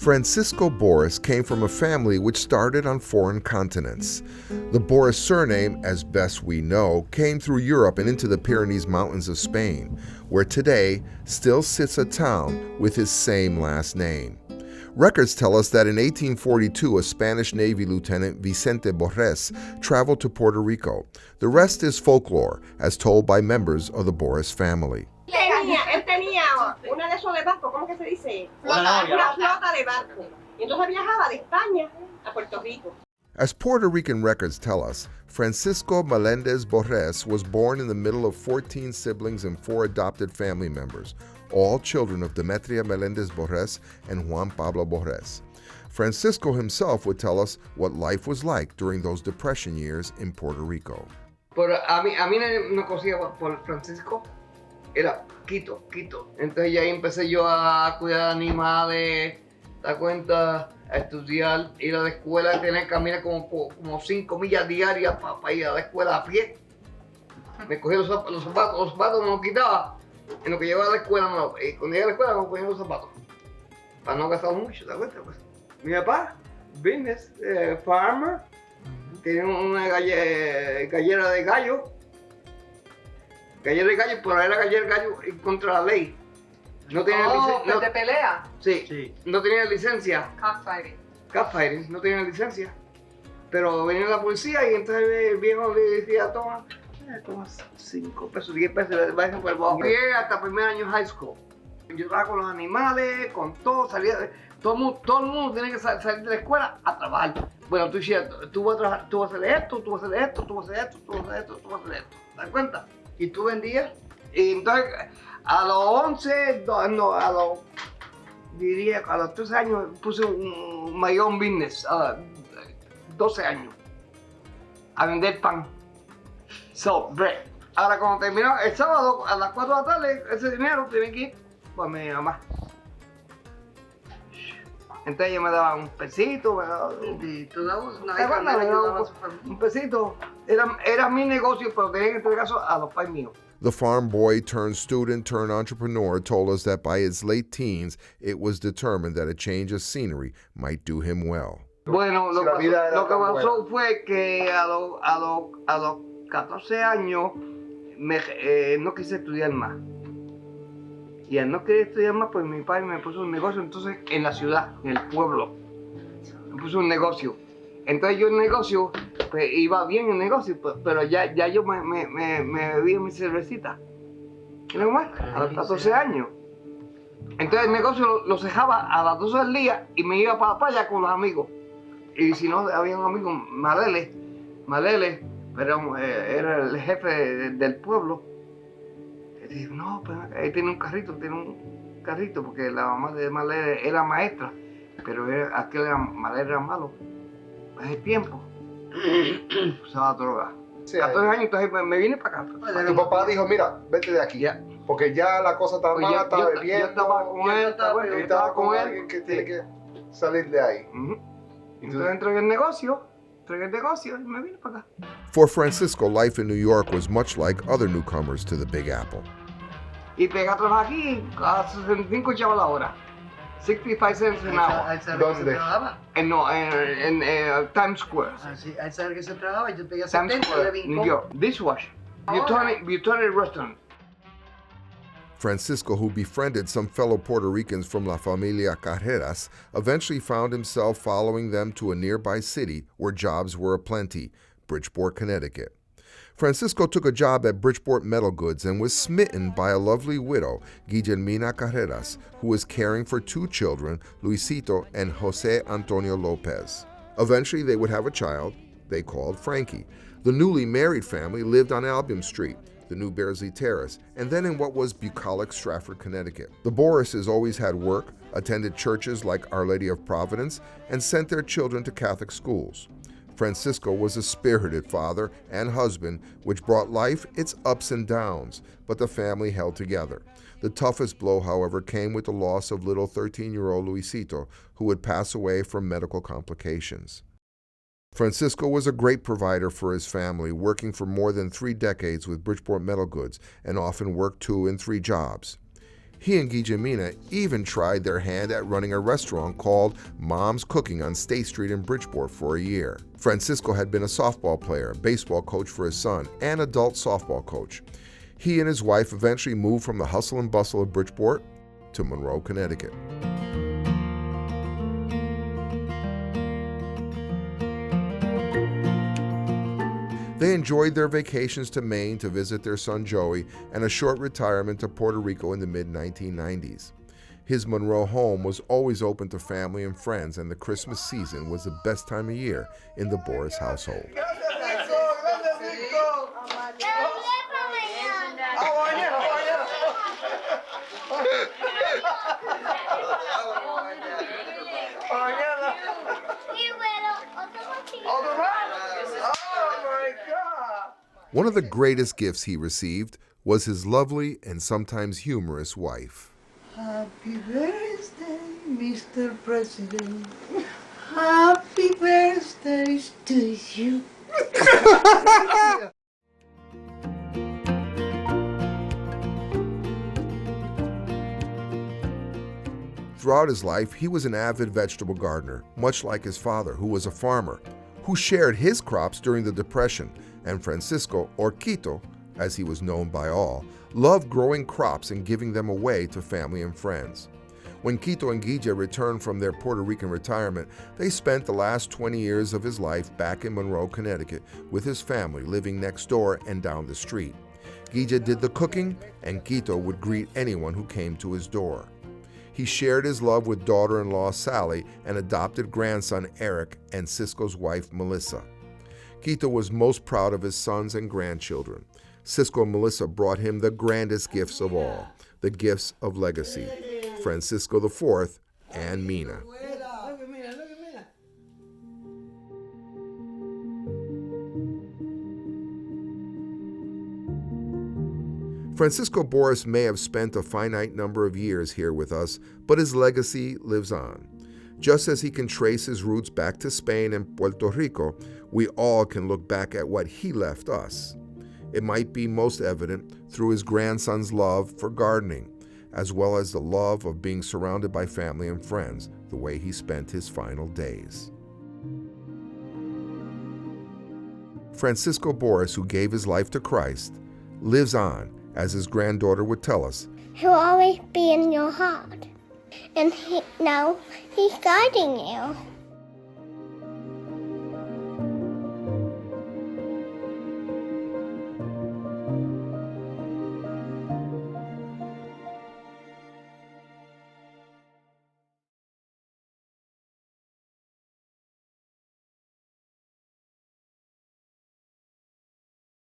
Francisco Boris came from a family which started on foreign continents. The Boris surname, as best we know, came through Europe and into the Pyrenees Mountains of Spain, where today still sits a town with his same last name. Records tell us that in 1842, a Spanish Navy lieutenant, Vicente Borges, traveled to Puerto Rico. The rest is folklore, as told by members of the Boris family. Él tenía una de esos de barco, ¿cómo que se dice? Una flota de barco. Y entonces viajaba de España a Puerto Rico. As Puerto Rican records tell us, Francisco Melendez Borges was born in the middle of 14 siblings and 4 adopted family members, all children of Demetria Melendez Borges and Juan Pablo Borges. Francisco himself would tell us what life was like during those Depression years in Puerto Rico. Pero a mí no conocía por Francisco, era Quito. Entonces ya ahí empecé yo a cuidar animales, dar cuenta, a estudiar, ir a la escuela, tener que caminar como 5 millas diarias para ir a la escuela a pie. Me cogía los zapatos me los quitaba. En lo que llevaba a la escuela, y cuando llegué a la escuela me ponía los zapatos. Para no gastar mucho, ¿te cuenta? Pues. Mi papá, business, farmer, tenía una gallera de gallo. Gallera de gallo, pero era gallera de gallo contra la ley. No tenía licencia. ¿De pelea? Sí, no tenía licencia. Cockfighting. Cockfighting, no tenía licencia. Pero venía la policía y entonces el viejo le decía, toma 5 pesos, 10 pesos, le bajan por el bajo. Llegué hasta primer año high school. Yo trabajaba con los animales, con todo, todo el mundo tiene que salir de la escuela a trabajar. Bueno, tú vas a trabajar, tú vas a hacer esto, tú vas a hacer esto, tú vas a hacer esto, tú vas a hacer esto, tú vas a hacer esto. ¿Te das cuenta? Y tú vendías. Y entonces, a los 11, a los 13 años puse my own business, 12 años, a vender pan. So, bread. Ahora, cuando terminó el sábado, a las 4 de la tarde, ese dinero tenía que ir para mi mamá. Entonces ella me daba un pesito, Y tú dabas una ¿te acuerdas? Me daba un pesito. Era mi negocio, pero tenía que entregar eso a los pais míos. The farm boy turned student turned entrepreneur told us that by his late teens, it was determined that a change of scenery might do him well. Bueno, lo que pasó fue que a los 14 años no quise estudiar más. Y al no querer estudiar más, pues mi padre me puso un negocio, entonces en la ciudad, en el pueblo. Me puso un negocio. Entonces yo el negocio, pues iba bien el negocio, pero ya yo me bebía mi cervecita. ¿Qué más? A los 14 años. Entonces el negocio lo cejaba a las 12 del día y me iba para allá con los amigos. Y si no, había un amigo, Malele, pero era el jefe del pueblo. Y dije, no, pues él tiene un carrito, porque la mamá de Malele era maestra, pero Malele era malo. Es el tiempo. Usaba droga. Sí, 14 años, entonces me vine para acá. tu papá dijo, mira, vete de aquí. Ya. Porque ya la cosa está mala, está bebiendo. Yo estaba con él, y estaba con alguien que tiene que salir de ahí. Entonces entré en el negocio y me vine para acá. For Francisco, life in New York was much like other newcomers to the Big Apple. Y pegué a trabajar aquí a 65 chavos la hora. 65 cents an hour. ¿Dónde? En Times Square. Sí, ahí sabes que se trabajaba, yo pegué Times 70 Square, de New York. Dishwash. Buchanan Restaurant. Francisco, who befriended some fellow Puerto Ricans from La Familia Carreras, eventually found himself following them to a nearby city where jobs were aplenty, Bridgeport, Connecticut. Francisco took a job at Bridgeport Metal Goods and was smitten by a lovely widow, Guillermina Carreras, who was caring for 2 children, Luisito and Jose Antonio Lopez. Eventually, they would have a child they called Frankie. The newly married family lived on Albion Street, the New Bearsley Terrace, and then in what was bucolic Stratford, Connecticut. The Borises always had work, attended churches like Our Lady of Providence, and sent their children to Catholic schools. Francisco was a spirited father and husband, which brought life its ups and downs, but the family held together. The toughest blow, however, came with the loss of little 13-year-old Luisito, who would pass away from medical complications. Francisco was a great provider for his family, working for more than 3 decades with Bridgeport Metal Goods, and often worked 2 and 3 jobs. He and Guillermina even tried their hand at running a restaurant called Mom's Cooking on State Street in Bridgeport for a year. Francisco had been a softball player, baseball coach for his son, and adult softball coach. He and his wife eventually moved from the hustle and bustle of Bridgeport to Monroe, Connecticut. They enjoyed their vacations to Maine to visit their son Joey and a short retirement to Puerto Rico in the mid-1990s. His Monroe home was always open to family and friends, and the Christmas season was the best time of year in the Boris household. One of the greatest gifts he received was his lovely and sometimes humorous wife. Happy birthday, Mr. President. Happy birthday to you. Throughout his life, he was an avid vegetable gardener, much like his father, who was a farmer, who shared his crops during the Depression, and Francisco, or Quito, as he was known by all, loved growing crops and giving them away to family and friends. When Quito and Guille returned from their Puerto Rican retirement, they spent the last 20 years of his life back in Monroe, Connecticut, with his family living next door and down the street. Guille did the cooking, and Quito would greet anyone who came to his door. He shared his love with daughter-in-law Sally and adopted grandson Eric and Cisco's wife Melissa. Quito was most proud of his sons and grandchildren. Cisco and Melissa brought him the grandest gifts of all, the gifts of legacy, Francisco IV and Mina. Francisco Boris may have spent a finite number of years here with us, but his legacy lives on. Just as he can trace his roots back to Spain and Puerto Rico, we all can look back at what he left us. It might be most evident through his grandson's love for gardening, as well as the love of being surrounded by family and friends, the way he spent his final days. Francisco Boris, who gave his life to Christ, lives on, as his granddaughter would tell us. He'll always be in your heart. And now he's guiding you.